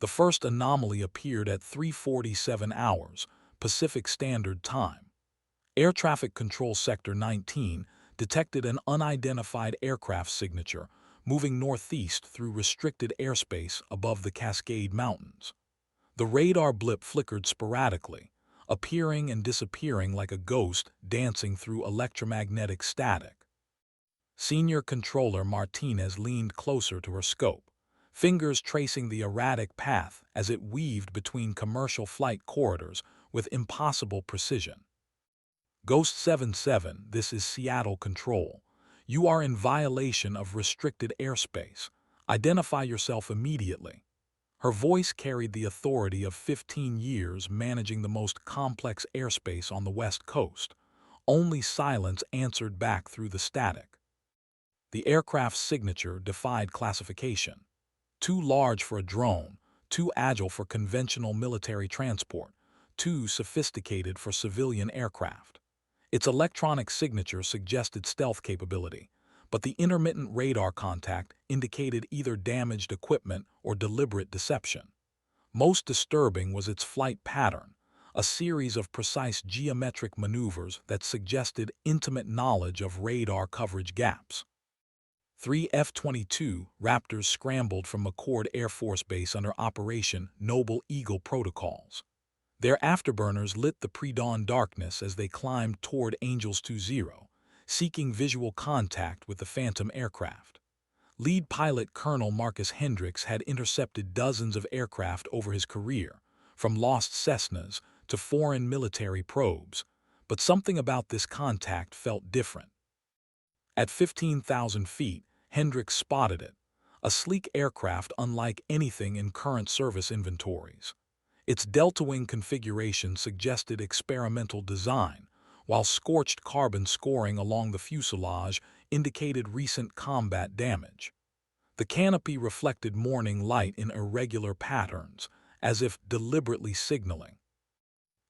The first anomaly appeared at 3:47 hours, Pacific Standard Time. Air Traffic Control Sector 19 detected an unidentified aircraft signature moving northeast through restricted airspace above the Cascade Mountains. The radar blip flickered sporadically, appearing and disappearing like a ghost dancing through electromagnetic static. Senior Controller Martinez leaned closer to her scope, fingers tracing the erratic path as it weaved between commercial flight corridors with impossible precision. Ghost 77, this is Seattle Control. You are in violation of restricted airspace. Identify yourself immediately. Her voice carried the authority of 15 years managing the most complex airspace on the West Coast. Only silence answered back through the static. The aircraft's signature defied classification. Too large for a drone, too agile for conventional military transport, too sophisticated for civilian aircraft. Its electronic signature suggested stealth capability, but the intermittent radar contact indicated either damaged equipment or deliberate deception. Most disturbing was its flight pattern, a series of precise geometric maneuvers that suggested intimate knowledge of radar coverage gaps. 3 F-22 Raptors scrambled from McCord Air Force Base under Operation Noble Eagle protocols. Their afterburners lit the pre-dawn darkness as they climbed toward Angels 20, seeking visual contact with the Phantom aircraft. Lead pilot Colonel Marcus Hendricks had intercepted dozens of aircraft over his career, from lost Cessnas to foreign military probes, but something about this contact felt different. At 15,000 feet, Hendricks spotted it, a sleek aircraft unlike anything in current service inventories. Its delta-wing configuration suggested experimental design, while scorched carbon scoring along the fuselage indicated recent combat damage. The canopy reflected morning light in irregular patterns, as if deliberately signaling.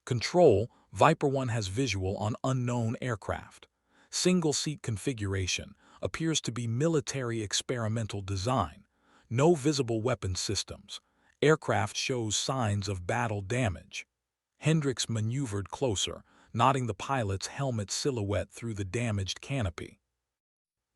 Control, Viper 1 has visual on unknown aircraft. Single-seat configuration appears to be military experimental design. No visible weapon systems. Aircraft shows signs of battle damage. Hendricks maneuvered closer, nodding the pilot's helmet silhouette through the damaged canopy.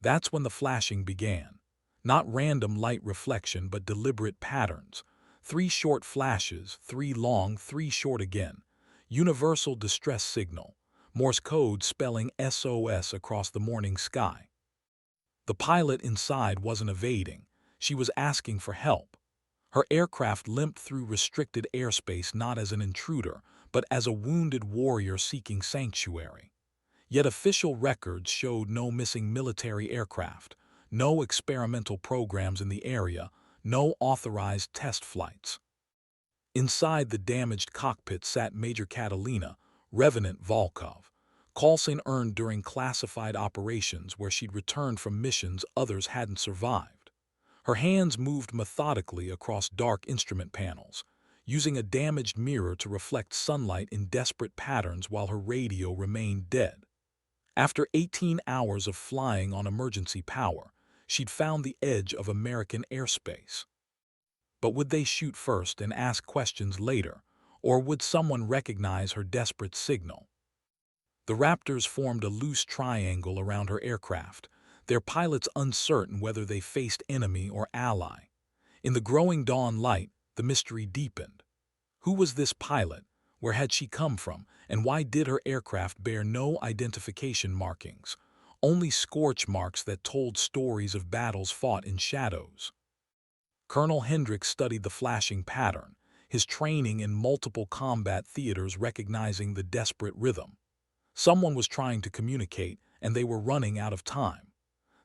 That's when the flashing began. Not random light reflection, but deliberate patterns. 3 short flashes, 3 long, 3 short again. Universal distress signal. Morse code spelling SOS across the morning sky. The pilot inside wasn't evading. She was asking for help. Her aircraft limped through restricted airspace not as an intruder, but as a wounded warrior seeking sanctuary. Yet official records showed no missing military aircraft, no experimental programs in the area, no authorized test flights. Inside the damaged cockpit sat Major Catalina, Revenant Volkov. Call sign earned during classified operations where she'd returned from missions others hadn't survived. Her hands moved methodically across dark instrument panels, using a damaged mirror to reflect sunlight in desperate patterns while her radio remained dead. After 18 hours of flying on emergency power, she'd found the edge of American airspace. But would they shoot first and ask questions later, or would someone recognize her desperate signal? The Raptors formed a loose triangle around her aircraft, their pilots uncertain whether they faced enemy or ally. In the growing dawn light, the mystery deepened. Who was this pilot? Where had she come from? And why did her aircraft bear no identification markings, only scorch marks that told stories of battles fought in shadows? Colonel Hendricks studied the flashing pattern, his training in multiple combat theaters recognizing the desperate rhythm. Someone was trying to communicate, and they were running out of time.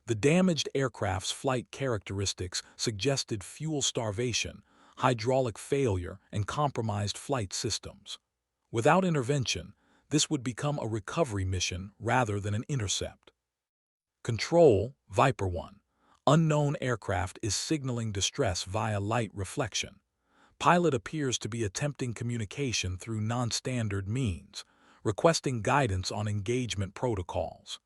The damaged aircraft's flight characteristics suggested fuel starvation, hydraulic failure, and compromised flight systems. Without intervention, this would become a recovery mission rather than an intercept. Control, Viper 1. Unknown aircraft is signaling distress via light reflection. Pilot appears to be attempting communication through non-standard means, requesting guidance on engagement protocols.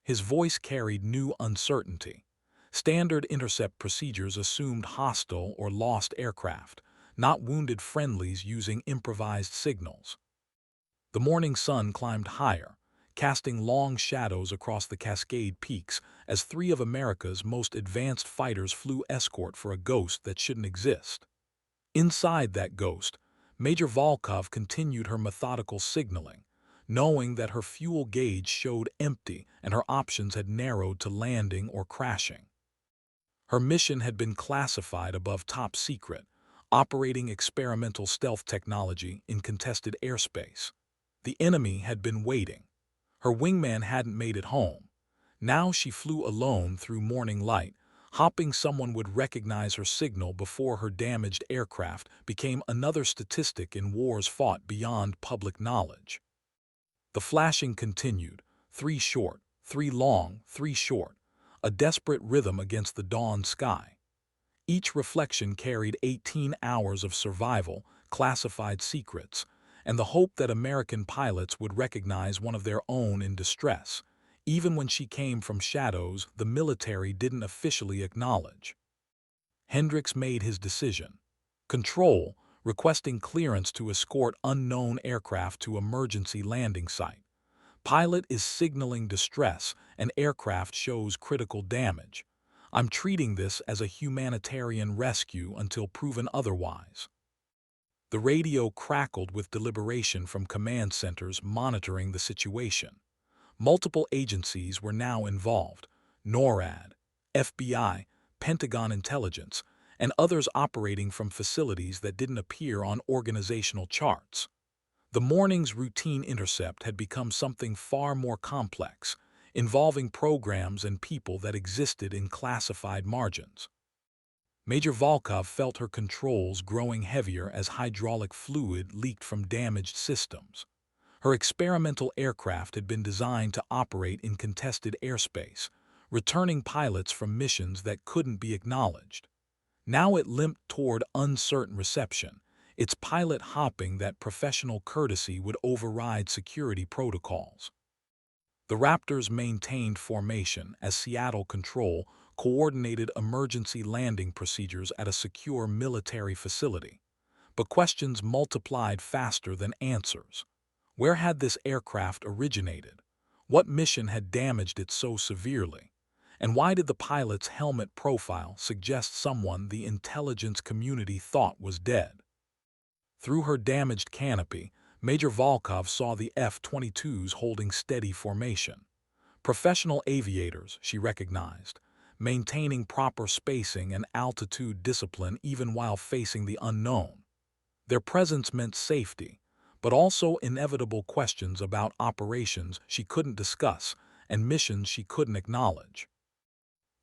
His voice carried new uncertainty. Standard intercept procedures assumed hostile or lost aircraft, not wounded friendlies using improvised signals. The morning sun climbed higher, casting long shadows across the Cascade Peaks as three of America's most advanced fighters flew escort for a ghost that shouldn't exist. Inside that ghost, Major Volkov continued her methodical signaling, knowing that her fuel gauge showed empty and her options had narrowed to landing or crashing. Her mission had been classified above top secret, operating experimental stealth technology in contested airspace. The enemy had been waiting. Her wingman hadn't made it home. Now she flew alone through morning light, hoping someone would recognize her signal before her damaged aircraft became another statistic in wars fought beyond public knowledge. The flashing continued, 3 short, 3 long, 3 short, a desperate rhythm against the dawn sky. Each reflection carried 18 hours of survival, classified secrets, and the hope that American pilots would recognize one of their own in distress, even when she came from shadows the military didn't officially acknowledge. Hendricks made his decision. Control, requesting clearance to escort unknown aircraft to emergency landing site. Pilot is signaling distress and aircraft shows critical damage. I'm treating this as a humanitarian rescue until proven otherwise. The radio crackled with deliberation from command centers monitoring the situation. Multiple agencies were now involved: NORAD, FBI, Pentagon Intelligence, and others operating from facilities that didn't appear on organizational charts. The morning's routine intercept had become something far more complex, involving programs and people that existed in classified margins. Major Volkov felt her controls growing heavier as hydraulic fluid leaked from damaged systems. Her experimental aircraft had been designed to operate in contested airspace, returning pilots from missions that couldn't be acknowledged. Now it limped toward uncertain reception, its pilot hoping that professional courtesy would override security protocols. The Raptors maintained formation as Seattle Control coordinated emergency landing procedures at a secure military facility. But questions multiplied faster than answers. Where had this aircraft originated? What mission had damaged it so severely? And why did the pilot's helmet profile suggest someone the intelligence community thought was dead? Through her damaged canopy, Major Volkov saw the F-22s holding steady formation. Professional aviators, she recognized, maintaining proper spacing and altitude discipline even while facing the unknown. Their presence meant safety, but also inevitable questions about operations she couldn't discuss and missions she couldn't acknowledge.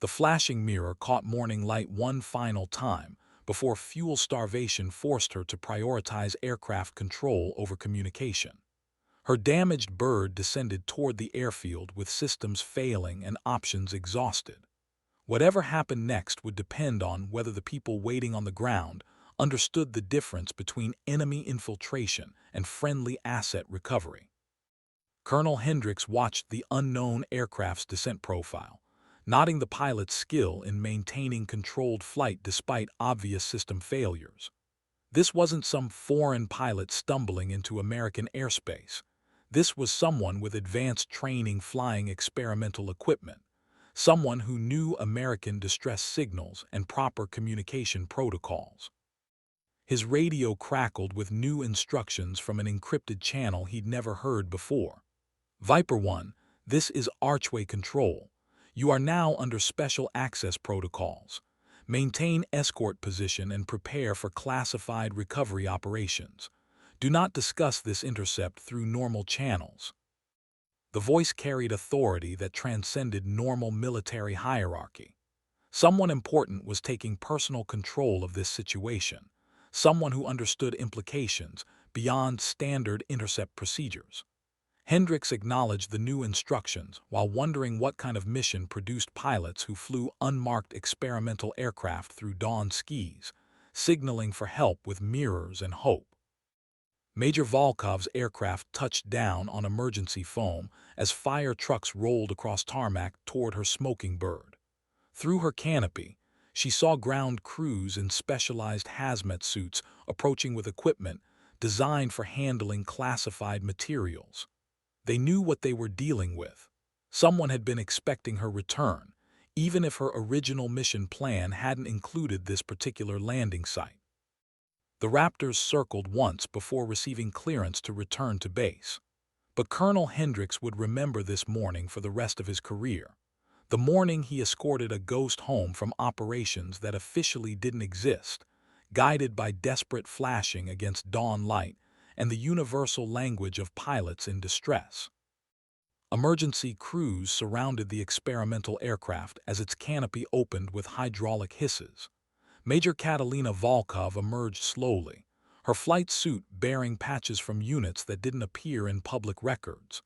The flashing mirror caught morning light one final time before fuel starvation forced her to prioritize aircraft control over communication. Her damaged bird descended toward the airfield with systems failing and options exhausted. Whatever happened next would depend on whether the people waiting on the ground understood the difference between enemy infiltration and friendly asset recovery. Colonel Hendricks watched the unknown aircraft's descent profile, noting the pilot's skill in maintaining controlled flight despite obvious system failures. This wasn't some foreign pilot stumbling into American airspace. This was someone with advanced training flying experimental equipment, someone who knew American distress signals and proper communication protocols. His radio crackled with new instructions from an encrypted channel he'd never heard before. Viper 1, this is Archway Control. You are now under special access protocols. Maintain escort position and prepare for classified recovery operations. Do not discuss this intercept through normal channels. The voice carried authority that transcended normal military hierarchy. Someone important was taking personal control of this situation, someone who understood implications beyond standard intercept procedures. Hendricks acknowledged the new instructions while wondering what kind of mission produced pilots who flew unmarked experimental aircraft through dawn skis, signaling for help with mirrors and hope. Major Volkov's aircraft touched down on emergency foam as fire trucks rolled across tarmac toward her smoking bird. Through her canopy, She saw ground crews in specialized hazmat suits approaching with equipment designed for handling classified materials. They knew what they were dealing with. Someone had been expecting her return, even if her original mission plan hadn't included this particular landing site. The Raptors circled once before receiving clearance to return to base. But Colonel Hendricks would remember this morning for the rest of his career. The morning he escorted a ghost home from operations that officially didn't exist, guided by desperate flashing against dawn light and the universal language of pilots in distress. Emergency crews surrounded the experimental aircraft as its canopy opened with hydraulic hisses. Major Catalina Volkov emerged slowly, her flight suit bearing patches from units that didn't appear in public records.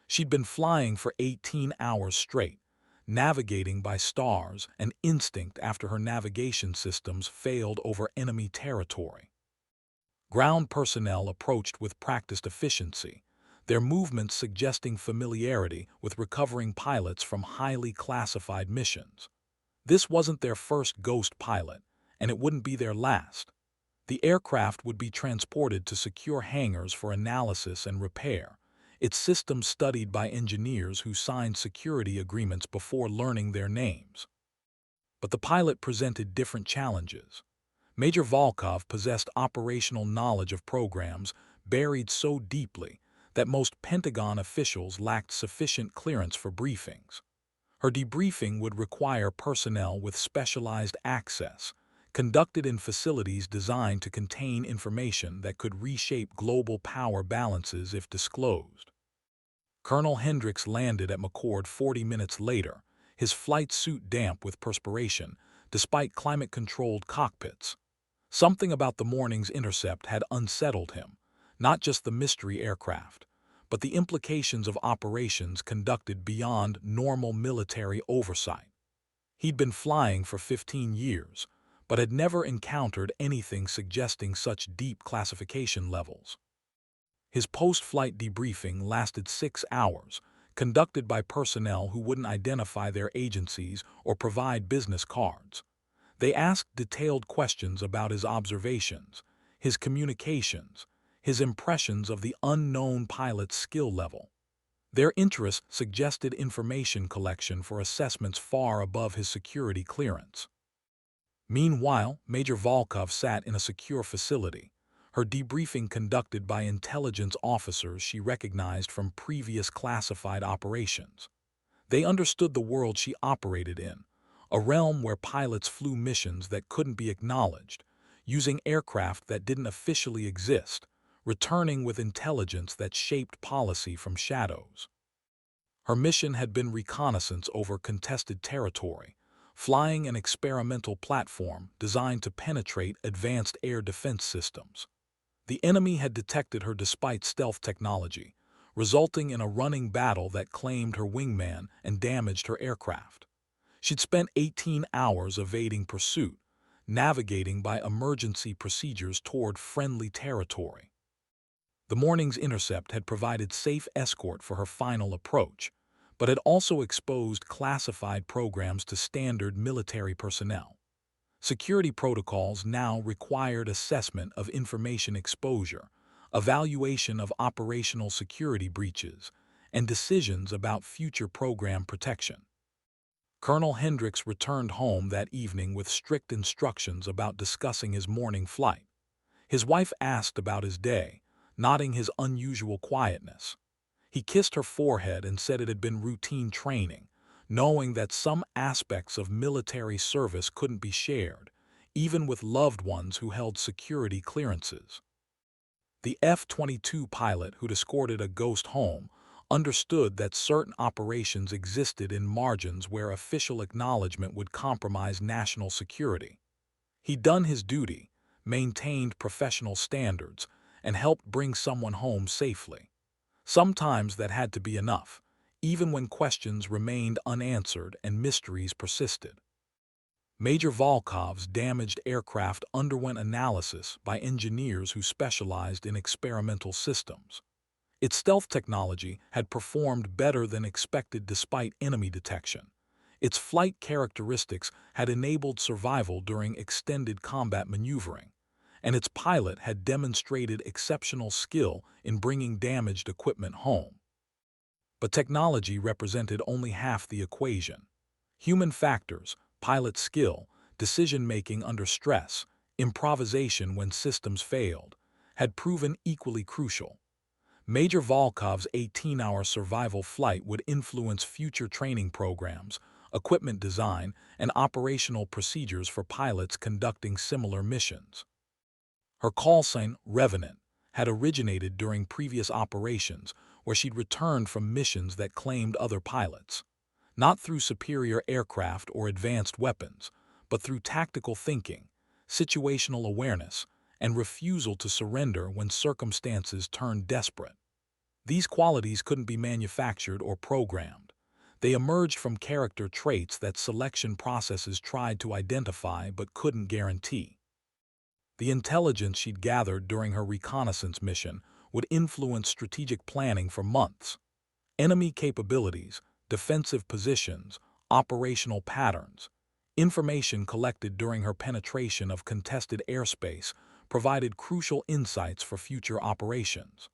She'd been flying for 18 hours straight, navigating by stars and instinct after her navigation systems failed over enemy territory. Ground personnel approached with practiced efficiency, their movements suggesting familiarity with recovering pilots from highly classified missions. This wasn't their first ghost pilot, and it wouldn't be their last. The aircraft would be transported to secure hangars for analysis and repair, its systems studied by engineers who signed security agreements before learning their names. But the pilot presented different challenges. Major Volkov possessed operational knowledge of programs buried so deeply that most Pentagon officials lacked sufficient clearance for briefings. Her debriefing would require personnel with specialized access, conducted in facilities designed to contain information that could reshape global power balances if disclosed. Colonel Hendricks landed at McCord 40 minutes later, his flight suit damp with perspiration, despite climate-controlled cockpits. Something about the morning's intercept had unsettled him, not just the mystery aircraft, but the implications of operations conducted beyond normal military oversight. He'd been flying for 15 years, but had never encountered anything suggesting such deep classification levels. His post-flight debriefing lasted 6 hours, conducted by personnel who wouldn't identify their agencies or provide business cards. They asked detailed questions about his observations, his communications, his impressions of the unknown pilot's skill level. Their interest suggested information collection for assessments far above his security clearance. Meanwhile, Major Volkov sat in a secure facility, her debriefing conducted by intelligence officers she recognized from previous classified operations. They understood the world she operated in, a realm where pilots flew missions that couldn't be acknowledged, using aircraft that didn't officially exist, returning with intelligence that shaped policy from shadows. Her mission had been reconnaissance over contested territory, flying an experimental platform designed to penetrate advanced air defense systems. The enemy had detected her despite stealth technology, resulting in a running battle that claimed her wingman and damaged her aircraft. She'd spent 18 hours evading pursuit, navigating by emergency procedures toward friendly territory. The morning's intercept had provided safe escort for her final approach, but had also exposed classified programs to standard military personnel. Security protocols now required assessment of information exposure, evaluation of operational security breaches, and decisions about future program protection. Colonel Hendricks returned home that evening with strict instructions about discussing his morning flight. His wife asked about his day, noting his unusual quietness. He kissed her forehead and said it had been routine training, knowing that some aspects of military service couldn't be shared, even with loved ones who held security clearances. The F-22 pilot who'd escorted a ghost home understood that certain operations existed in margins where official acknowledgement would compromise national security. He'd done his duty, maintained professional standards, and helped bring someone home safely. Sometimes that had to be enough, even when questions remained unanswered and mysteries persisted. Major Volkov's damaged aircraft underwent analysis by engineers who specialized in experimental systems. Its stealth technology had performed better than expected despite enemy detection, Its flight characteristics had enabled survival during extended combat maneuvering, and its pilot had demonstrated exceptional skill in bringing damaged equipment home. But technology represented only half the equation. Human factors, pilot skill, decision-making under stress, improvisation when systems failed, had proven equally crucial. Major Volkov's 18-hour survival flight would influence future training programs, equipment design, and operational procedures for pilots conducting similar missions. Her call sign, Revenant, had originated during previous operations where she'd returned from missions that claimed other pilots, not through superior aircraft or advanced weapons, but through tactical thinking, situational awareness, and refusal to surrender when circumstances turned desperate. These qualities couldn't be manufactured or programmed. They emerged from character traits that selection processes tried to identify but couldn't guarantee. The intelligence she'd gathered during her reconnaissance mission would influence strategic planning for months. Enemy capabilities, defensive positions, operational patterns. Information collected during her penetration of contested airspace provided crucial insights for future operations.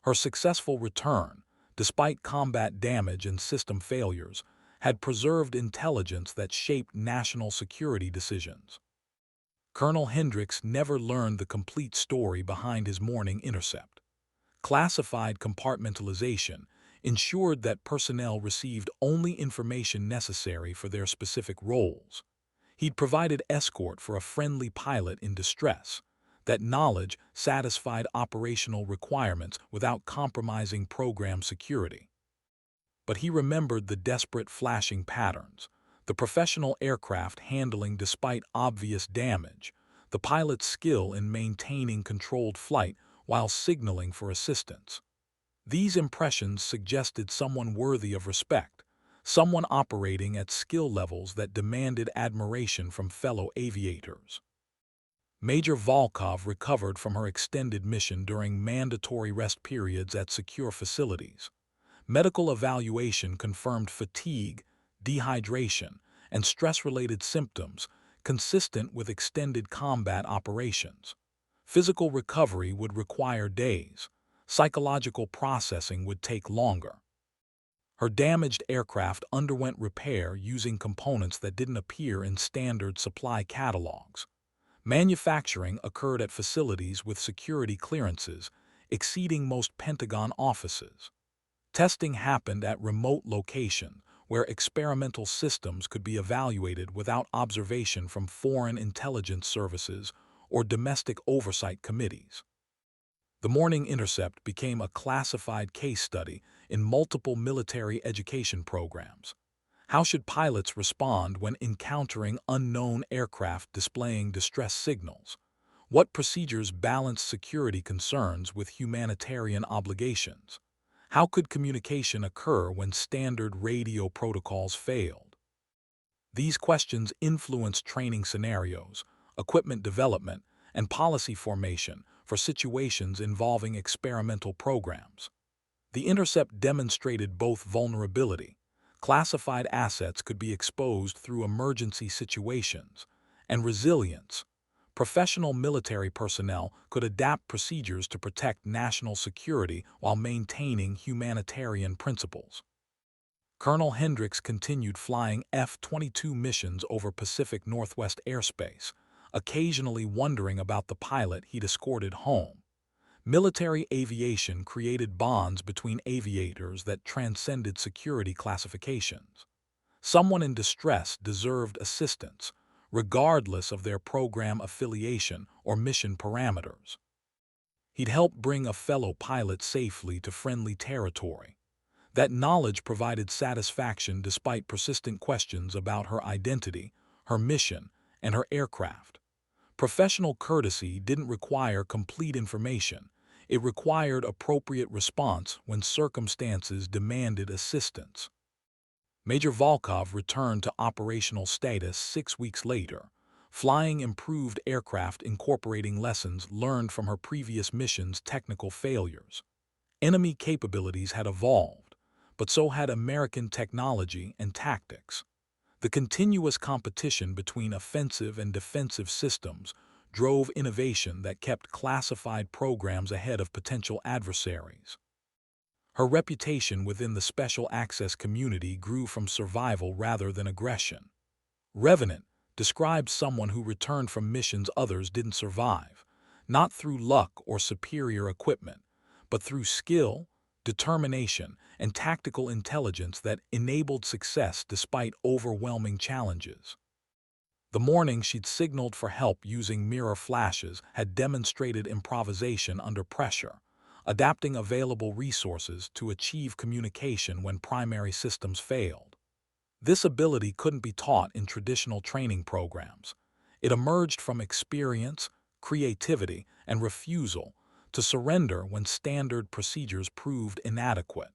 Her successful return, despite combat damage and system failures, had preserved intelligence that shaped national security decisions. Colonel Hendricks never learned the complete story behind his morning intercept. Classified compartmentalization ensured that personnel received only information necessary for their specific roles. He'd provided escort for a friendly pilot in distress. That knowledge satisfied operational requirements without compromising program security. But he remembered the desperate flashing patterns, the professional aircraft handling despite obvious damage, the pilot's skill in maintaining controlled flight while signaling for assistance. These impressions suggested someone worthy of respect, someone operating at skill levels that demanded admiration from fellow aviators. Major Volkov recovered from her extended mission during mandatory rest periods at secure facilities. Medical evaluation confirmed fatigue, dehydration, and stress-related symptoms consistent with extended combat operations. Physical recovery would require days. Psychological processing would take longer. Her damaged aircraft underwent repair using components that didn't appear in standard supply catalogs. Manufacturing occurred at facilities with security clearances exceeding most Pentagon offices. Testing happened at remote locations where experimental systems could be evaluated without observation from foreign intelligence services or domestic oversight committees. The morning intercept became a classified case study in multiple military education programs. How should pilots respond when encountering unknown aircraft displaying distress signals? What procedures balance security concerns with humanitarian obligations? How could communication occur when standard radio protocols failed? These questions influenced training scenarios, equipment development, and policy formation for situations involving experimental programs. The intercept demonstrated both vulnerability. Classified assets could be exposed through emergency situations, and resilience. Professional military personnel could adapt procedures to protect national security while maintaining humanitarian principles. Colonel Hendricks continued flying F-22 missions over Pacific Northwest airspace, occasionally wondering about the pilot he'd escorted home. Military aviation created bonds between aviators that transcended security classifications. Someone in distress deserved assistance, regardless of their program affiliation or mission parameters. He'd helped bring a fellow pilot safely to friendly territory. That knowledge provided satisfaction despite persistent questions about her identity, her mission, and her aircraft. Professional courtesy didn't require complete information. It required appropriate response when circumstances demanded assistance. Major Volkov returned to operational status 6 weeks later, flying improved aircraft incorporating lessons learned from her previous mission's technical failures. Enemy capabilities had evolved, but so had American technology and tactics. The continuous competition between offensive and defensive systems drove innovation that kept classified programs ahead of potential adversaries. Her reputation within the special access community grew from survival rather than aggression. Revenant described someone who returned from missions others didn't survive, not through luck or superior equipment, but through skill, determination, and tactical intelligence that enabled success despite overwhelming challenges. The morning she'd signaled for help using mirror flashes had demonstrated improvisation under pressure, adapting available resources to achieve communication when primary systems failed. This ability couldn't be taught in traditional training programs. It emerged from experience, creativity, and refusal to surrender when standard procedures proved inadequate.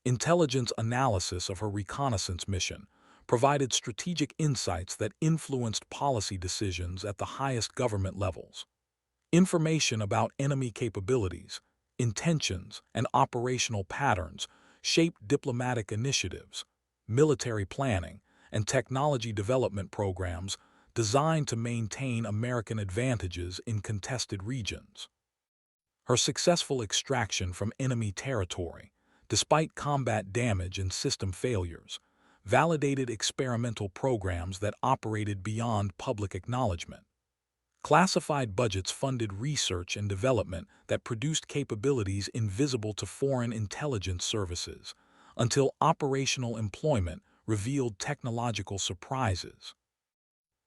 Intelligence analysis of her reconnaissance mission provided strategic insights that influenced policy decisions at the highest government levels. Information about enemy capabilities, intentions, and operational patterns shaped diplomatic initiatives, military planning, and technology development programs designed to maintain American advantages in contested regions. Her successful extraction from enemy territory, despite combat damage and system failures, validated experimental programs that operated beyond public acknowledgement. Classified budgets funded research and development that produced capabilities invisible to foreign intelligence services, until operational employment revealed technological surprises.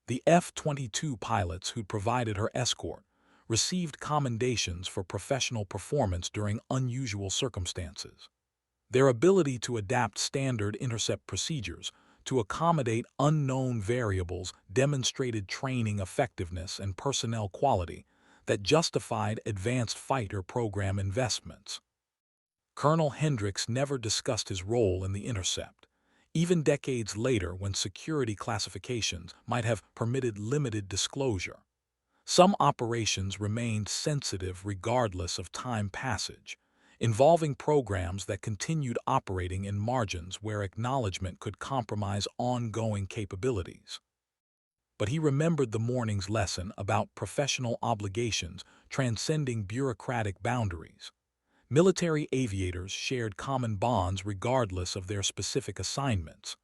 The F-22 pilots who provided her escort received commendations for professional performance during unusual circumstances. Their ability to adapt standard intercept procedures to accommodate unknown variables demonstrated training effectiveness and personnel quality that justified advanced fighter program investments. Colonel Hendricks never discussed his role in the intercept, even decades later when security classifications might have permitted limited disclosure. Some operations remained sensitive regardless of time passage, involving programs that continued operating in margins where acknowledgement could compromise ongoing capabilities. But he remembered the morning's lesson about professional obligations transcending bureaucratic boundaries. Military aviators shared common bonds regardless of their specific assignments.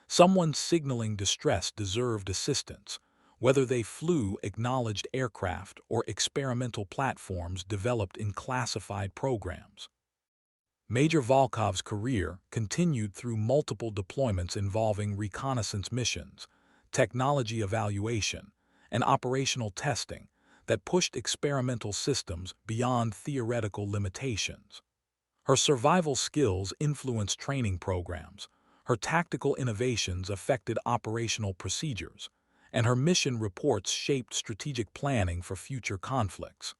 Someone signaling distress deserved assistance, whether they flew acknowledged aircraft or experimental platforms developed in classified programs. Major Volkov's career continued through multiple deployments involving reconnaissance missions, technology evaluation, and operational testing that pushed experimental systems beyond theoretical limitations. Her survival skills influenced training programs, her tactical innovations affected operational procedures, and her mission reports shaped strategic planning for future conflicts.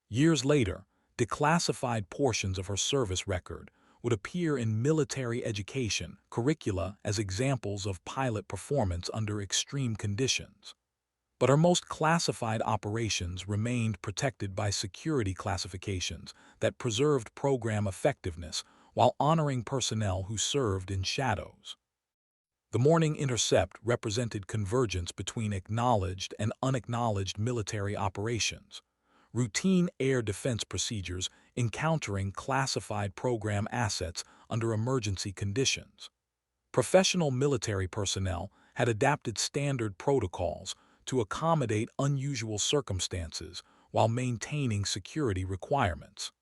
Years later, declassified portions of her service record would appear in military education curricula as examples of pilot performance under extreme conditions. But her most classified operations remained protected by security classifications that preserved program effectiveness while honoring personnel who served in shadows. The morning intercept represented convergence between acknowledged and unacknowledged military operations, routine air defense procedures encountering classified program assets under emergency conditions. Professional military personnel had adapted standard protocols to accommodate unusual circumstances while maintaining security requirements.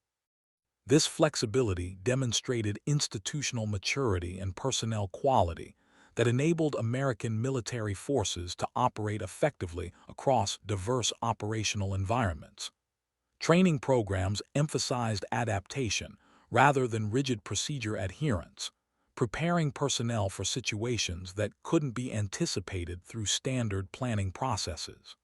This flexibility demonstrated institutional maturity and personnel quality that enabled American military forces to operate effectively across diverse operational environments. Training programs emphasized adaptation rather than rigid procedure adherence, preparing personnel for situations that couldn't be anticipated through standard planning processes.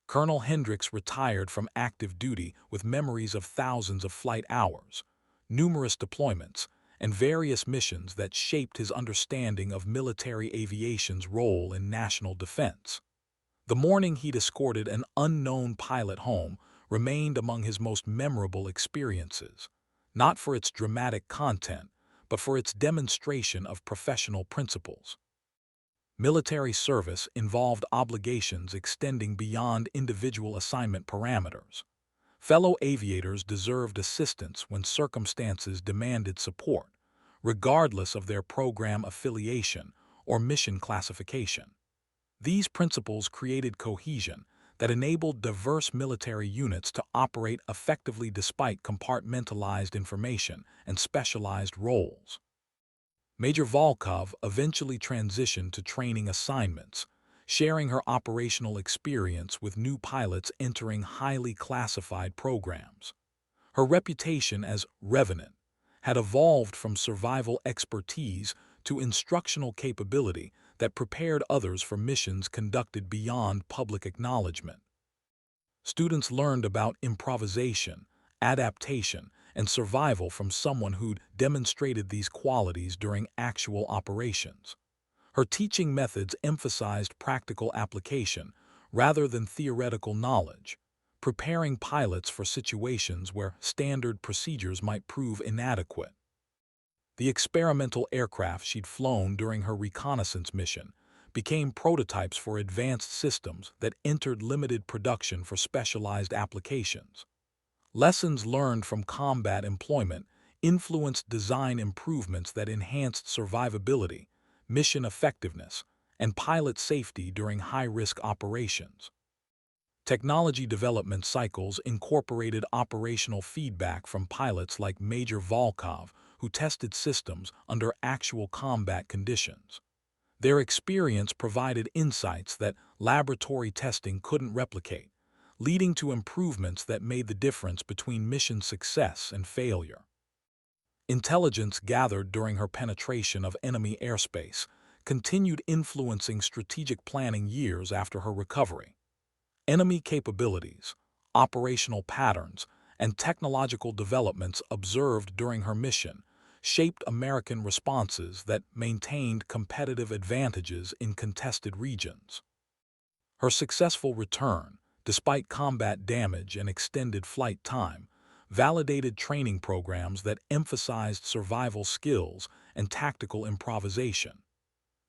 Colonel Hendricks retired from active duty with memories of thousands of flight hours, numerous deployments, and various missions that shaped his understanding of military aviation's role in national defense. The morning he'd escorted an unknown pilot home remained among his most memorable experiences, not for its dramatic content, but for its demonstration of professional principles. Military service involved obligations extending beyond individual assignment parameters. Fellow aviators deserved assistance when circumstances demanded support, regardless of their program affiliation or mission classification. These principles created cohesion that enabled diverse military units to operate effectively despite compartmentalized information and specialized roles. Major Volkov eventually transitioned to training assignments, sharing her operational experience with new pilots entering highly classified programs. Her reputation as revenant had evolved from survival expertise to instructional capability that prepared others for missions conducted beyond public acknowledgement. Students learned about improvisation, adaptation, and survival from someone who'd demonstrated these qualities during actual operations. Her teaching methods emphasized practical application rather than theoretical knowledge, preparing pilots for situations where standard procedures might prove inadequate. The experimental aircraft she'd flown during her reconnaissance mission became prototypes for advanced systems that entered limited production for specialized applications. Lessons learned from combat employment influenced design improvements that enhanced survivability, mission effectiveness, and pilot safety during high-risk operations. Technology development cycles incorporated operational feedback from pilots like Major Volkov, who tested systems under actual combat conditions. Their experience provided insights that laboratory testing couldn't replicate, leading to improvements that made the difference between mission success and failure. Intelligence gathered during her penetration of enemy airspace continued influencing strategic planning years after her recovery. Enemy capabilities, operational patterns, and technological developments observed during her mission shaped American responses that maintained competitive advantages in contested regions. Her successful return, despite combat damage and extended flight time, validated training programs that emphasized survival skills and tactical improvisation.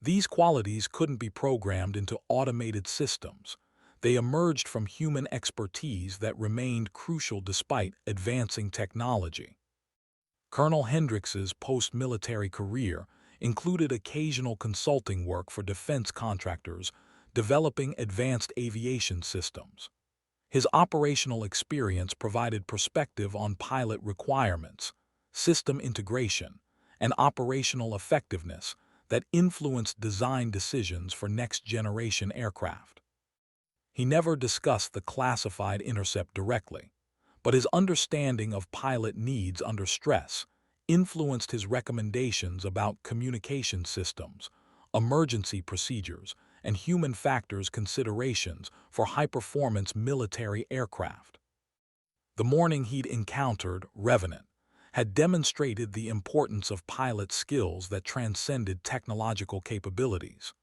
These qualities couldn't be programmed into automated systems. They emerged from human expertise that remained crucial despite advancing technology. Colonel Hendrix's post-military career included occasional consulting work for defense contractors developing advanced aviation systems. His operational experience provided perspective on pilot requirements, system integration, and operational effectiveness that influenced design decisions for next-generation aircraft. He never discussed the classified intercept directly, but his understanding of pilot needs under stress influenced his recommendations about communication systems, emergency procedures, and human factors considerations for high-performance military aircraft. The morning he'd encountered Revenant had demonstrated the importance of pilot skills that transcended technological capabilities.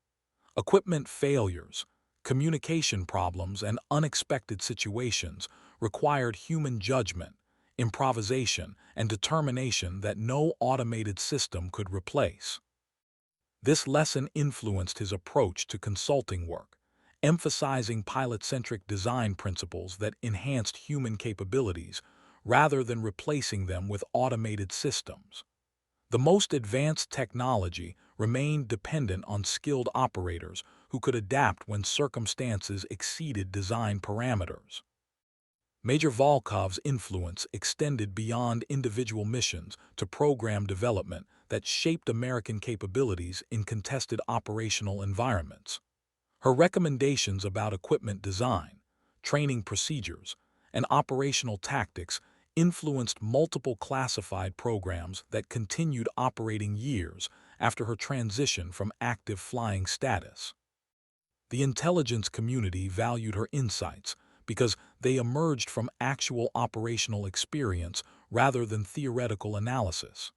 Equipment failures, communication problems, and unexpected situations required human judgment, improvisation, and determination that no automated system could replace. This lesson influenced his approach to consulting work, emphasizing pilot-centric design principles that enhanced human capabilities rather than replacing them with automated systems. The most advanced technology remained dependent on skilled operators who could adapt when circumstances exceeded design parameters. Major Volkov's influence extended beyond individual missions to program development that shaped American capabilities in contested operational environments. Her recommendations about equipment design, training procedures, and operational tactics influenced multiple classified programs that continued operating years after her transition from active flying status. The intelligence community valued her insights because they emerged from actual operational experience rather than theoretical analysis.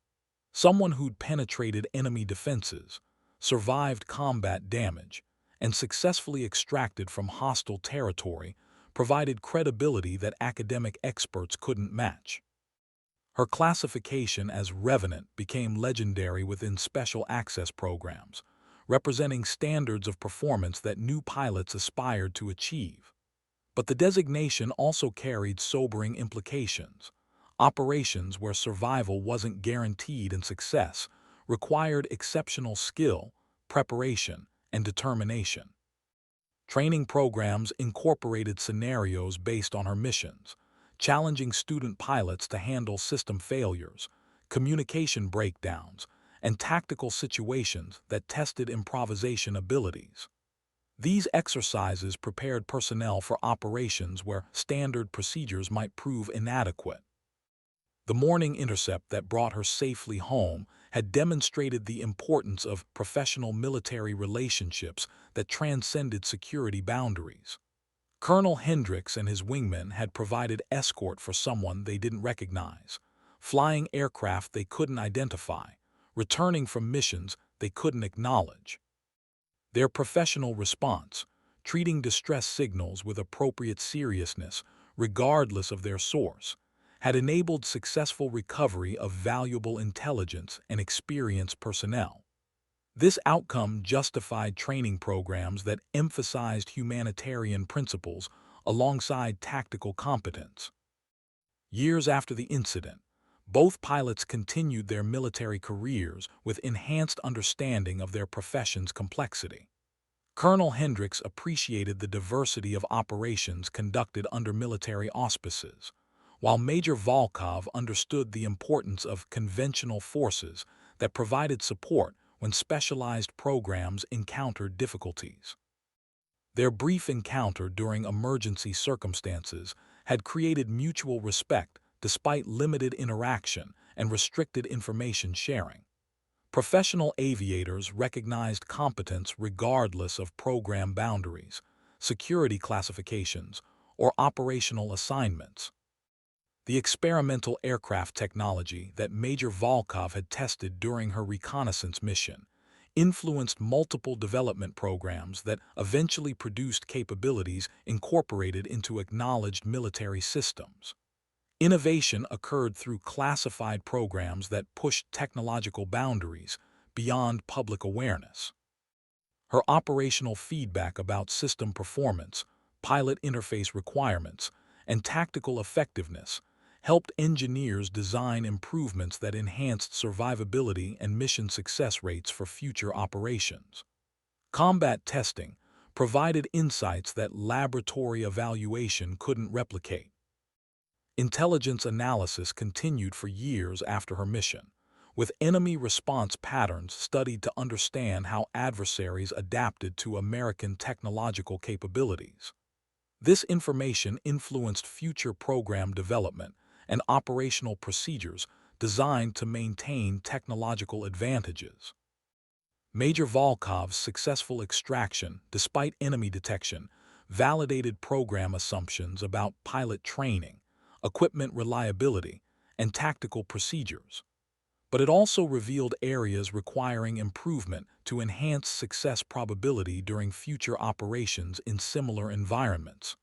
Someone who'd penetrated enemy defenses, survived combat damage, and successfully extracted from hostile territory provided credibility that academic experts couldn't match. Her classification as revenant became legendary within special access programs, representing standards of performance that new pilots aspired to achieve. But the designation also carried sobering implications. Operations where survival wasn't guaranteed and success required exceptional skill, preparation, and determination. Training programs incorporated scenarios based on her missions, challenging student pilots to handle system failures, communication breakdowns, and tactical situations that tested improvisation abilities. These exercises prepared personnel for operations where standard procedures might prove inadequate. The morning intercept that brought her safely home had demonstrated the importance of professional military relationships that transcended security boundaries. Colonel Hendricks and his wingmen had provided escort for someone they didn't recognize, flying aircraft they couldn't identify, returning from missions they couldn't acknowledge. Their professional response, treating distress signals with appropriate seriousness, regardless of their source, had enabled successful recovery of valuable intelligence and experienced personnel. This outcome justified training programs that emphasized humanitarian principles alongside tactical competence. Years after the incident, both pilots continued their military careers with enhanced understanding of their profession's complexity. Colonel Hendricks appreciated the diversity of operations conducted under military auspices, while Major Volkov understood the importance of conventional forces that provided support when specialized programs encountered difficulties. Their brief encounter during emergency circumstances had created mutual respect despite limited interaction and restricted information sharing. Professional aviators recognized competence regardless of program boundaries, security classifications, or operational assignments. The experimental aircraft technology that Major Volkov had tested during her reconnaissance mission influenced multiple development programs that eventually produced capabilities incorporated into acknowledged military systems. Innovation occurred through classified programs that pushed technological boundaries beyond public awareness. Her operational feedback about system performance, pilot interface requirements, and tactical effectiveness helped engineers design improvements that enhanced survivability and mission success rates for future operations. Combat testing provided insights that laboratory evaluation couldn't replicate. Intelligence analysis continued for years after her mission, with enemy response patterns studied to understand how adversaries adapted to American technological capabilities. This information influenced future program development and operational procedures designed to maintain technological advantages. Major Volkov's successful extraction, despite enemy detection, validated program assumptions about pilot training, equipment reliability, and tactical procedures. But it also revealed areas requiring improvement to enhance success probability during future operations in similar environments.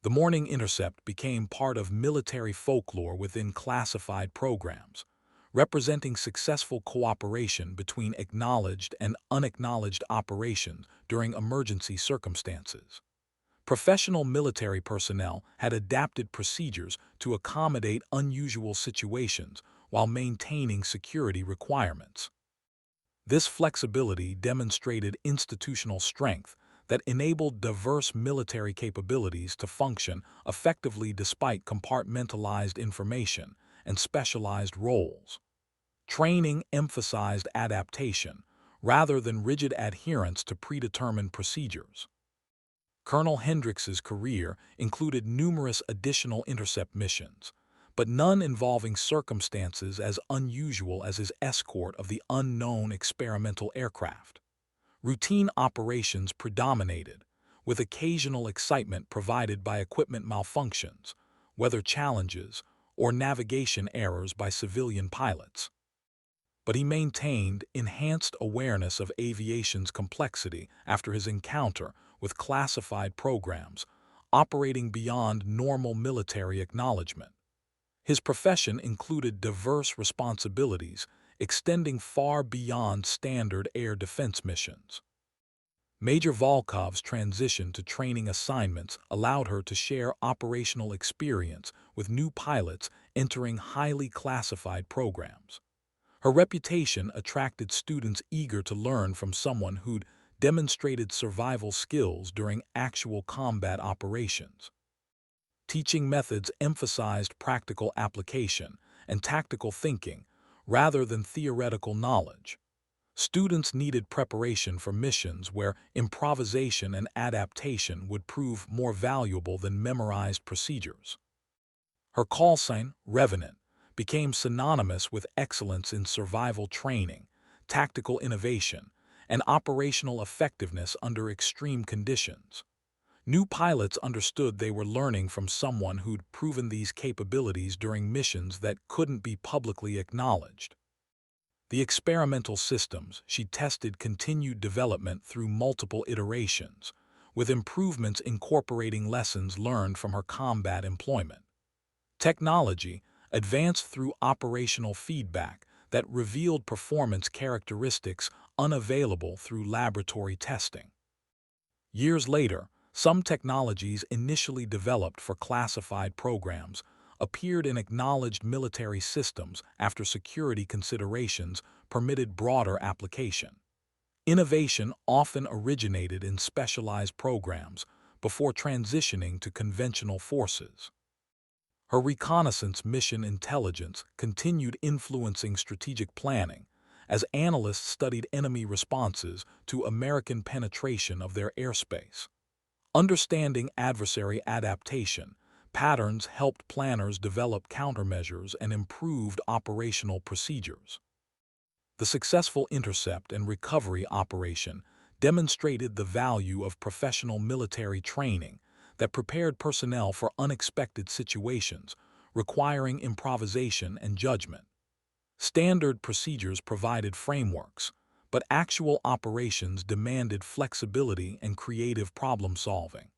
The morning intercept became part of military folklore within classified programs, representing successful cooperation between acknowledged and unacknowledged operations during emergency circumstances. Professional military personnel had adapted procedures to accommodate unusual situations while maintaining security requirements. This flexibility demonstrated institutional strength that enabled diverse military capabilities to function effectively despite compartmentalized information and specialized roles. Training emphasized adaptation rather than rigid adherence to predetermined procedures. Colonel Hendricks's career included numerous additional intercept missions, but none involving circumstances as unusual as his escort of the unknown experimental aircraft. Routine operations predominated, with occasional excitement provided by equipment malfunctions, weather challenges, or navigation errors by civilian pilots. But he maintained enhanced awareness of aviation's complexity after his encounter with classified programs, operating beyond normal military acknowledgement. His profession included diverse responsibilities, extending far beyond standard air defense missions. Major Volkov's transition to training assignments allowed her to share operational experience with new pilots entering highly classified programs. Her reputation attracted students eager to learn from someone who'd demonstrated survival skills during actual combat operations. Teaching methods emphasized practical application and tactical thinking rather than theoretical knowledge. Students needed preparation for missions where improvisation and adaptation would prove more valuable than memorized procedures. Her call sign, Revenant, became synonymous with excellence in survival training, tactical innovation, and operational effectiveness under extreme conditions. New pilots understood they were learning from someone who'd proven these capabilities during missions that couldn't be publicly acknowledged. The experimental systems she tested continued development through multiple iterations, with improvements incorporating lessons learned from her combat employment. Technology advanced through operational feedback that revealed performance characteristics unavailable through laboratory testing. Years later, some technologies initially developed for classified programs appeared in acknowledged military systems after security considerations permitted broader application. Innovation often originated in specialized programs before transitioning to conventional forces. Her reconnaissance mission intelligence continued influencing strategic planning as analysts studied enemy responses to American penetration of their airspace. Understanding adversary adaptation patterns helped planners develop countermeasures and improved operational procedures. The successful intercept and recovery operation demonstrated the value of professional military training that prepared personnel for unexpected situations requiring improvisation and judgment. Standard procedures provided frameworks, but actual operations demanded flexibility and creative problem-solving.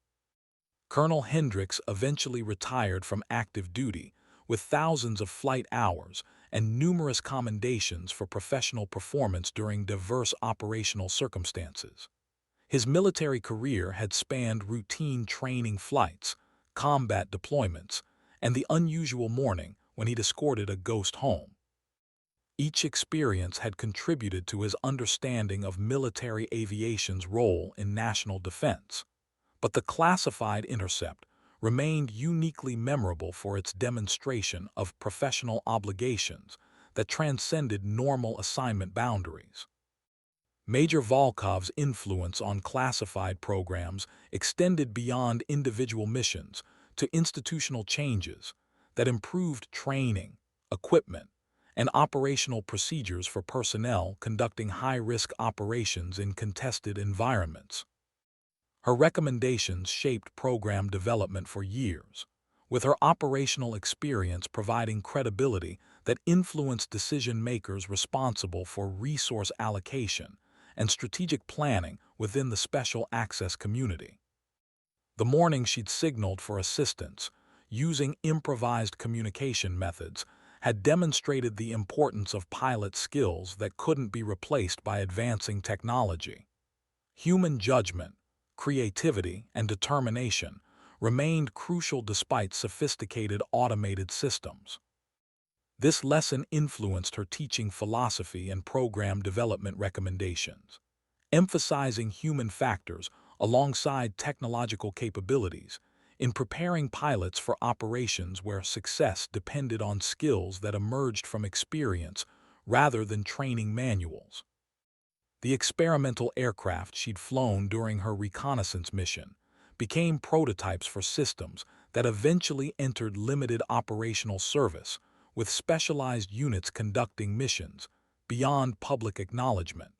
Colonel Hendricks eventually retired from active duty with thousands of flight hours and numerous commendations for professional performance during diverse operational circumstances. His military career had spanned routine training flights, combat deployments, and the unusual morning when he'd escorted a ghost home. Each experience had contributed to his understanding of military aviation's role in national defense. But the classified intercept remained uniquely memorable for its demonstration of professional obligations that transcended normal assignment boundaries. Major Volkov's influence on classified programs extended beyond individual missions to institutional changes that improved training, equipment, and operational procedures for personnel conducting high-risk operations in contested environments. Her recommendations shaped program development for years, with her operational experience providing credibility that influenced decision-makers responsible for resource allocation and strategic planning within the special access community. The morning she'd signaled for assistance, using improvised communication methods, had demonstrated the importance of pilot skills that couldn't be replaced by advancing technology. Human judgment, creativity, and determination remained crucial despite sophisticated automated systems. This lesson influenced her teaching philosophy and program development recommendations, emphasizing human factors alongside technological capabilities in preparing pilots for operations where success depended on skills that emerged from experience rather than training manuals. The experimental aircraft she'd flown during her reconnaissance mission became prototypes for systems that eventually entered limited operational service, with specialized units conducting missions beyond public acknowledgement.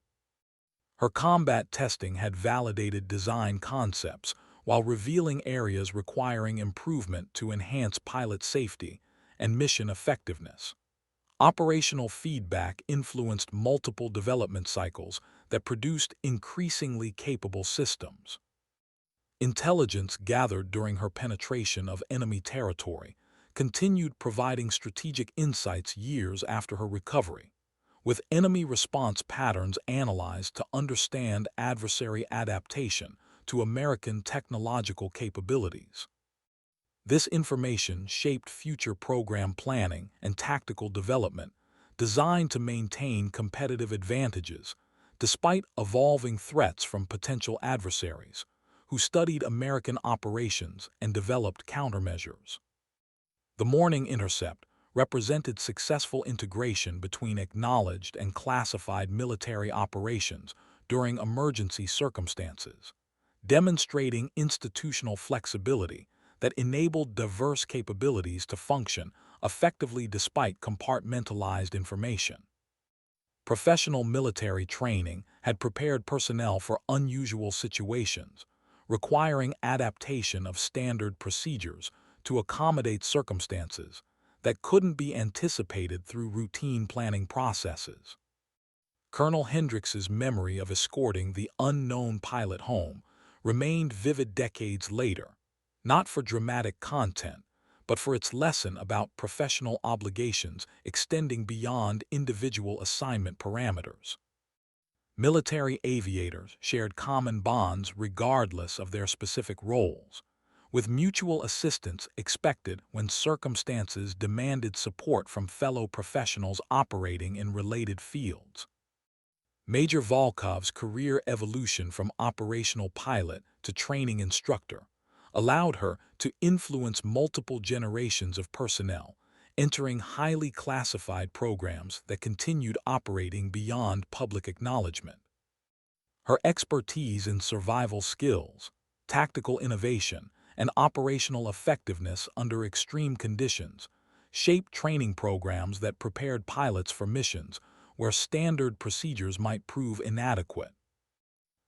Her combat testing had validated design concepts while revealing areas requiring improvement to enhance pilot safety and mission effectiveness. Operational feedback influenced multiple development cycles that produced increasingly capable systems. Intelligence gathered during her penetration of enemy territory continued providing strategic insights years after her recovery, with enemy response patterns analyzed to understand adversary adaptation to American technological capabilities. This information shaped future program planning and tactical development designed to maintain competitive advantages despite evolving threats from potential adversaries who studied American operations and developed countermeasures. The morning intercept represented successful integration between acknowledged and classified military operations during emergency circumstances, demonstrating institutional flexibility that enabled diverse capabilities to function effectively despite compartmentalized information. Professional military training had prepared personnel for unusual situations, requiring adaptation of standard procedures to accommodate circumstances that couldn't be anticipated through routine planning processes. Colonel Hendricks' memory of escorting the unknown pilot home remained vivid decades later, not for dramatic content, but for its lesson about professional obligations extending beyond individual assignment parameters. Military aviators shared common bonds regardless of their specific roles, with mutual assistance expected when circumstances demanded support from fellow professionals operating in related fields. Major Volkov's career evolution from operational pilot to training instructor allowed her to influence multiple generations of personnel, entering highly classified programs that continued operating beyond public acknowledgement. Her expertise in survival skills, tactical innovation, and operational effectiveness under extreme conditions shaped training programs that prepared pilots for missions where standard procedures might prove inadequate.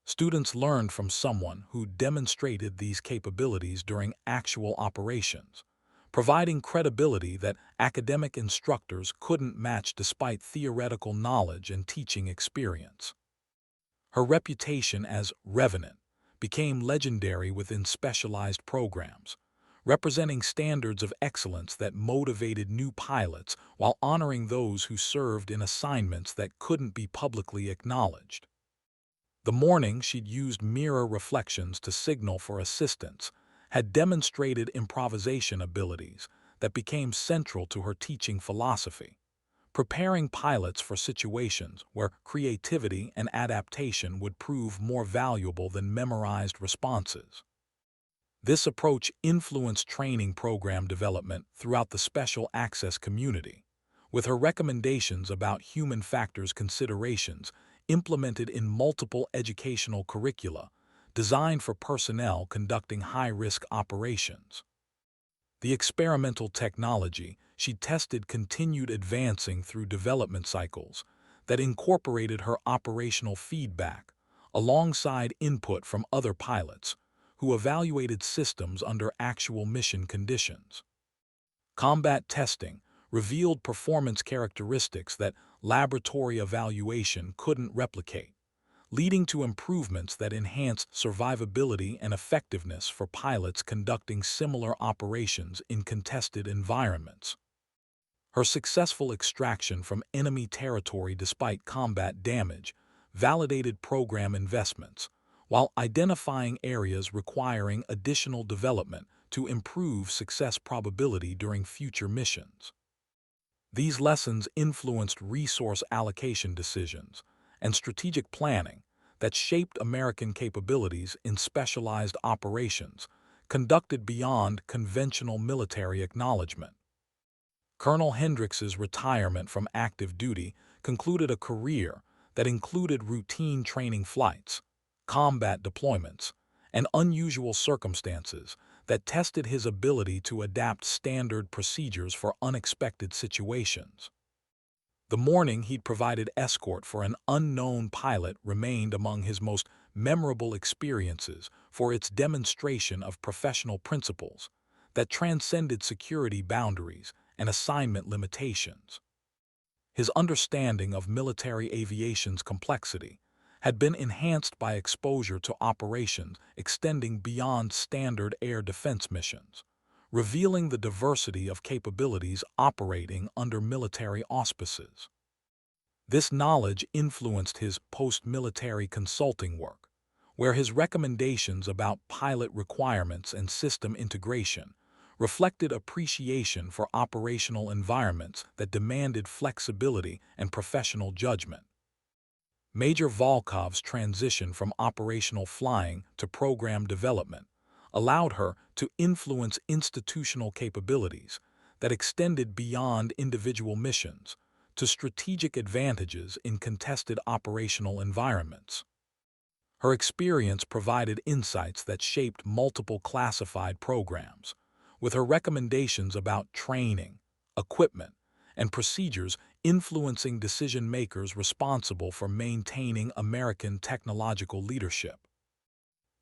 Students learned from someone who demonstrated these capabilities during actual operations, providing credibility that academic instructors couldn't match despite theoretical knowledge and teaching experience. Her reputation as Revenant became legendary within specialized programs, representing standards of excellence that motivated new pilots while honoring those who served in assignments that couldn't be publicly acknowledged. The morning she'd used mirror reflections to signal for assistance had demonstrated improvisation abilities that became central to her teaching philosophy, preparing pilots for situations where creativity and adaptation would prove more valuable than memorized responses. This approach influenced training program development throughout the special access community, with her recommendations about human factors considerations implemented in multiple educational curricula designed for personnel conducting high-risk operations. The experimental technology she tested continued advancing through development cycles that incorporated her operational feedback alongside input from other pilots who evaluated systems under actual mission conditions. Combat testing revealed performance characteristics that laboratory evaluation couldn't replicate, leading to improvements that enhanced survivability and effectiveness for pilots conducting similar operations in contested environments. Her successful extraction from enemy territory despite combat damage validated program investments, while identifying areas requiring additional development to improve success probability during future missions. These lessons influenced resource allocation decisions and strategic planning that shaped American capabilities in specialized operations conducted beyond conventional military acknowledgement. Colonel Hendricks' retirement from active duty concluded a career that included routine training flights, combat deployments, and unusual circumstances that tested his ability to adapt standard procedures for unexpected situations. The morning he'd provided escort for an unknown pilot remained among his most memorable experiences for its demonstration of professional principles that transcended security boundaries and assignment limitations. His understanding of military aviation's complexity had been enhanced by exposure to operations extending beyond standard air defense missions, revealing the diversity of capabilities operating under military auspices. This knowledge influenced his post-military consulting work, where his recommendations about pilot requirements and system integration reflected appreciation for operational environments that demanded flexibility and professional judgment. Major Volkov's transition from operational flying to program development allowed her to influence institutional capabilities that extended beyond individual missions to strategic advantages in contested operational environments. Her experience provided insights that shaped multiple classified programs, with her recommendations about training, equipment, and procedures influencing decision-makers responsible for maintaining American technological leadership.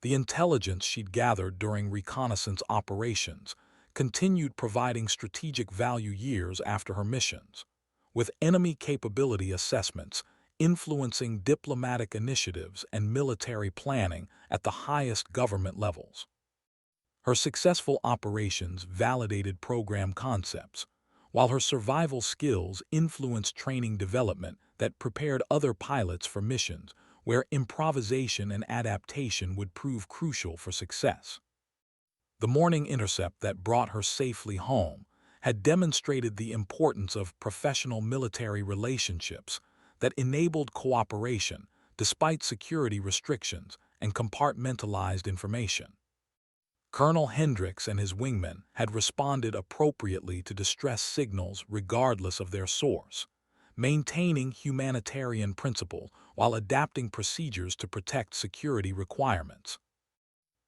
The intelligence she'd gathered during reconnaissance operations continued providing strategic value years after her missions, with enemy capability assessments influencing diplomatic initiatives and military planning at the highest government levels. Her successful operations validated program concepts, while her survival skills influenced training development that prepared other pilots for missions where improvisation and adaptation would prove crucial for success. The morning intercept that brought her safely home had demonstrated the importance of professional military relationships that enabled cooperation despite security restrictions and compartmentalized information. Colonel Hendricks and his wingmen had responded appropriately to distress signals regardless of their source, maintaining humanitarian principle while adapting procedures to protect security requirements.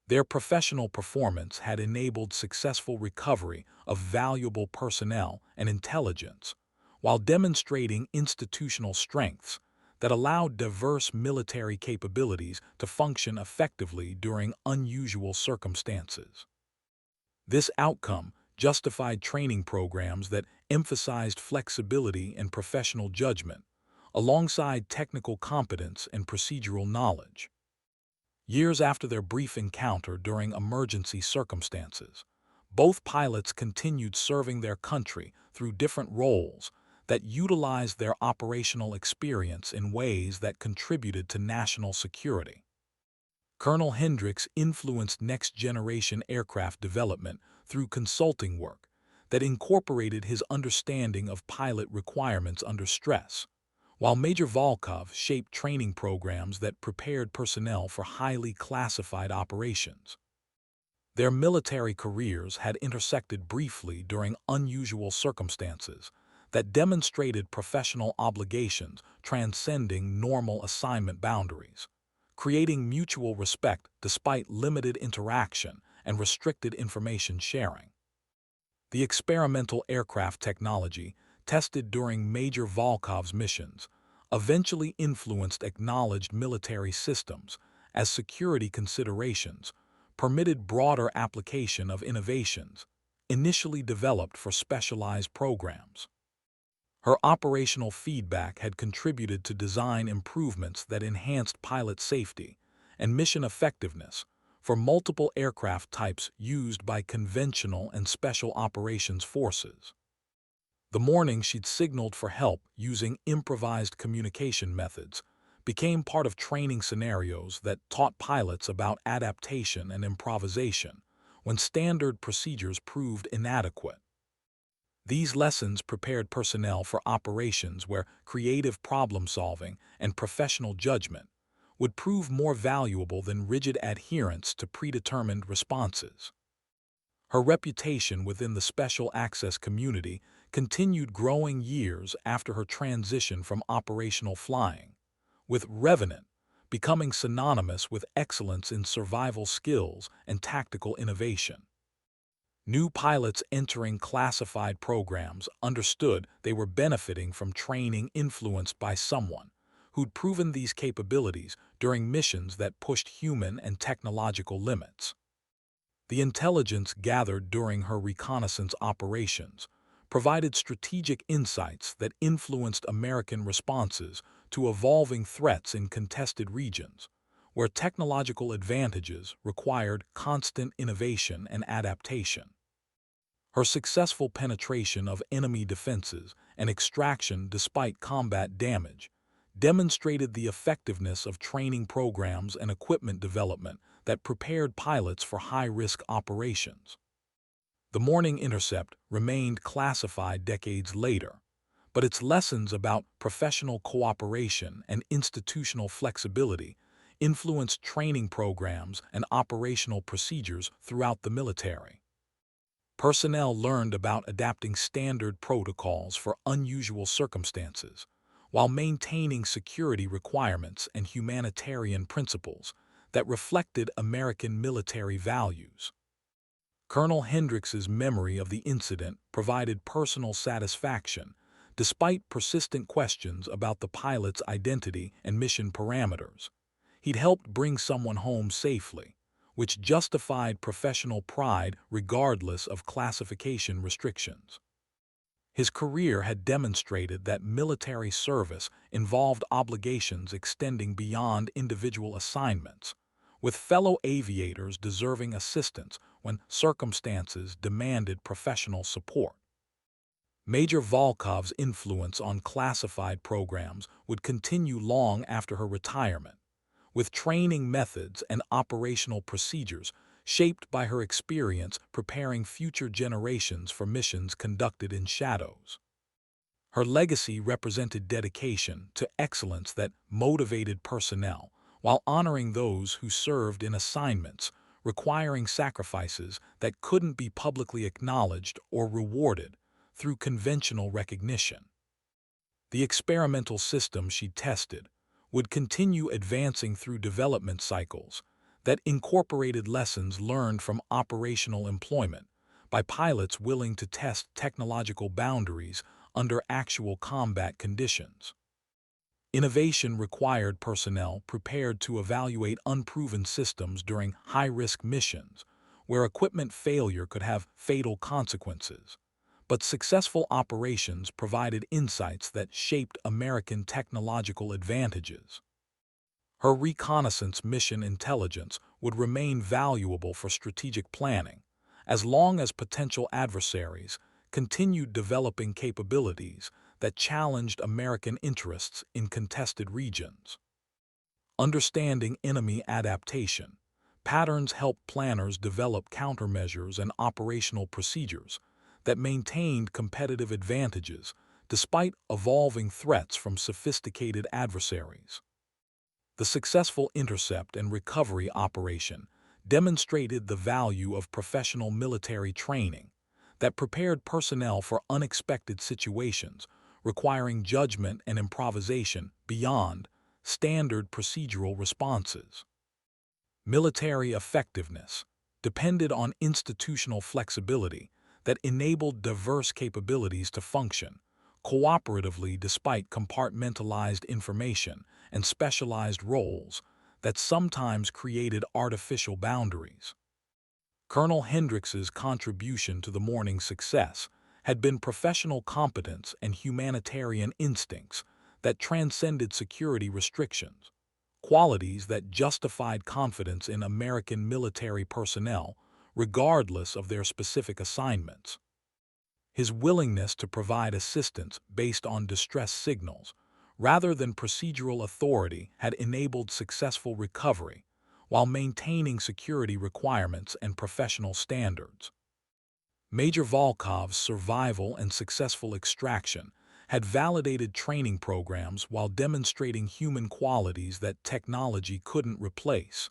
Their professional performance had enabled successful recovery of valuable personnel and intelligence, while demonstrating institutional strengths that allowed diverse military capabilities to function effectively during unusual circumstances. This outcome justified training programs that emphasized flexibility and professional judgment, alongside technical competence and procedural knowledge. Years after their brief encounter during emergency circumstances, both pilots continued serving their country through different roles that utilized their operational experience in ways that contributed to national security. Colonel Hendricks influenced next-generation aircraft development through consulting work that incorporated his understanding of pilot requirements under stress, while Major Volkov shaped training programs that prepared personnel for highly classified operations. Their military careers had intersected briefly during unusual circumstances that demonstrated professional obligations transcending normal assignment boundaries, creating mutual respect despite limited interaction and restricted information sharing. The experimental aircraft technology tested during Major Volkov's missions eventually influenced acknowledged military systems as security considerations permitted broader application of innovations initially developed for specialized programs. Her operational feedback had contributed to design improvements that enhanced pilot safety and mission effectiveness for multiple aircraft types used by conventional and special operations forces. The morning she'd signaled for help using improvised communication methods became part of training scenarios that taught pilots about adaptation and improvisation when standard procedures proved inadequate. These lessons prepared personnel for operations where creative problem-solving and professional judgment would prove more valuable than rigid adherence to predetermined responses. Her reputation within the special access community continued growing years after her transition from operational flying, with Revenant becoming synonymous with excellence in survival skills and tactical innovation. New pilots entering classified programs understood they were benefiting from training influenced by someone who'd proven these capabilities during missions that pushed human and technological limits. The intelligence gathered during her reconnaissance operations provided strategic insights that influenced American responses to evolving threats in contested regions, where technological advantages required constant innovation and adaptation. Her successful penetration of enemy defenses and extraction despite combat damage demonstrated the effectiveness of training programs and equipment development that prepared pilots for high-risk operations. The morning intercept remained classified decades later, but its lessons about professional cooperation and institutional flexibility influenced training programs and operational procedures throughout the military. Personnel learned about adapting standard protocols for unusual circumstances, while maintaining security requirements and humanitarian principles that reflected American military values. Colonel Hendricks' memory of the incident provided personal satisfaction, despite persistent questions about the pilot's identity and mission parameters. He'd helped bring someone home safely, which justified professional pride regardless of classification restrictions. His career had demonstrated that military service involved obligations extending beyond individual assignments, with fellow aviators deserving assistance when circumstances demanded professional support. Major Volkov's influence on classified programs would continue long after her retirement, with training methods and operational procedures shaped by her experience preparing future generations for missions conducted in shadows. Her legacy represented dedication to excellence that motivated personnel, while honoring those who served in assignments requiring sacrifices that couldn't be publicly acknowledged or rewarded through conventional recognition. The experimental system she tested would continue advancing through development cycles that incorporated lessons learned from operational employment by pilots willing to test technological boundaries under actual combat conditions. Innovation required personnel prepared to evaluate unproven systems during high-risk missions, where equipment failure could have fatal consequences. But successful operations provided insights that shaped American technological advantages. Her reconnaissance mission intelligence would remain valuable for strategic planning, as long as potential adversaries continued developing capabilities that challenged American interests in contested regions. Understanding enemy adaptation patterns helped planners develop countermeasures and operational procedures that maintained competitive advantages despite evolving threats from sophisticated adversaries. The successful intercept and recovery operation demonstrated the value of professional military training that prepared personnel for unexpected situations requiring judgment and improvisation beyond standard procedural responses. Military effectiveness depended on institutional flexibility that enabled diverse capabilities to function cooperatively despite compartmentalized information and specialized roles that sometimes created artificial boundaries. Colonel Hendricks's contribution to the morning's success had been professional competence and humanitarian instincts that transcended security restrictions, qualities that justified confidence in American military personnel regardless of their specific assignments. His willingness to provide assistance based on distress signals rather than procedural authority had enabled successful recovery while maintaining security requirements and professional standards. Major Volkov's survival and successful extraction had validated training programs while demonstrating human qualities that technology couldn't replace: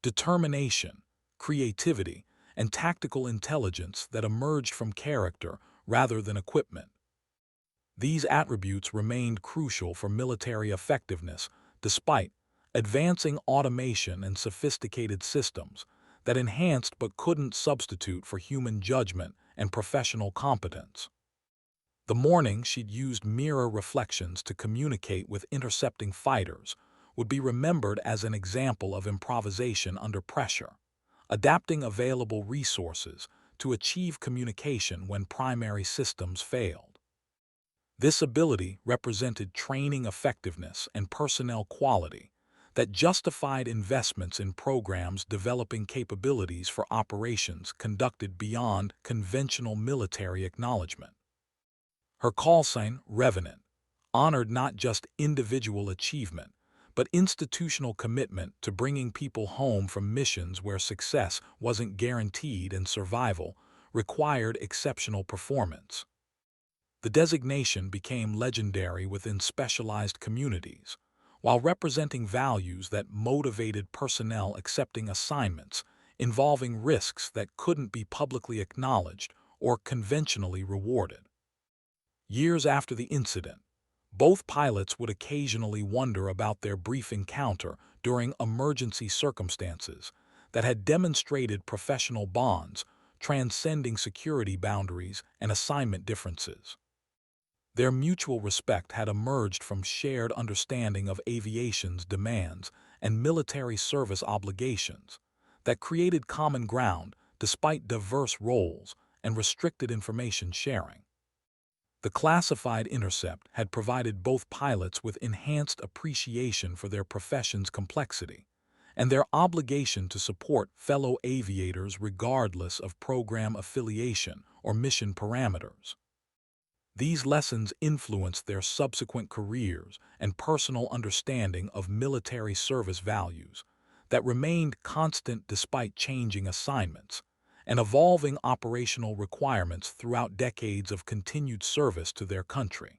determination, creativity, and tactical intelligence that emerged from character rather than equipment. These attributes remained crucial for military effectiveness despite advancing automation and sophisticated systems that enhanced but couldn't substitute for human judgment and professional competence. The morning she'd used mirror reflections to communicate with intercepting fighters would be remembered as an example of improvisation under pressure, adapting available resources to achieve communication when primary systems failed. This ability represented training effectiveness and personnel quality that justified investments in programs developing capabilities for operations conducted beyond conventional military acknowledgement. Her call sign, Revenant, honored not just individual achievement, but institutional commitment to bringing people home from missions where success wasn't guaranteed and survival required exceptional performance. The designation became legendary within specialized communities, while representing values that motivated personnel accepting assignments involving risks that couldn't be publicly acknowledged or conventionally rewarded. Years after the incident, both pilots would occasionally wonder about their brief encounter during emergency circumstances that had demonstrated professional bonds transcending security boundaries and assignment differences. Their mutual respect had emerged from shared understanding of aviation's demands and military service obligations that created common ground despite diverse roles and restricted information sharing. The classified intercept had provided both pilots with enhanced appreciation for their profession's complexity and their obligation to support fellow aviators regardless of program affiliation or mission parameters. These lessons influenced their subsequent careers and personal understanding of military service values that remained constant despite changing assignments and evolving operational requirements throughout decades of continued service to their country.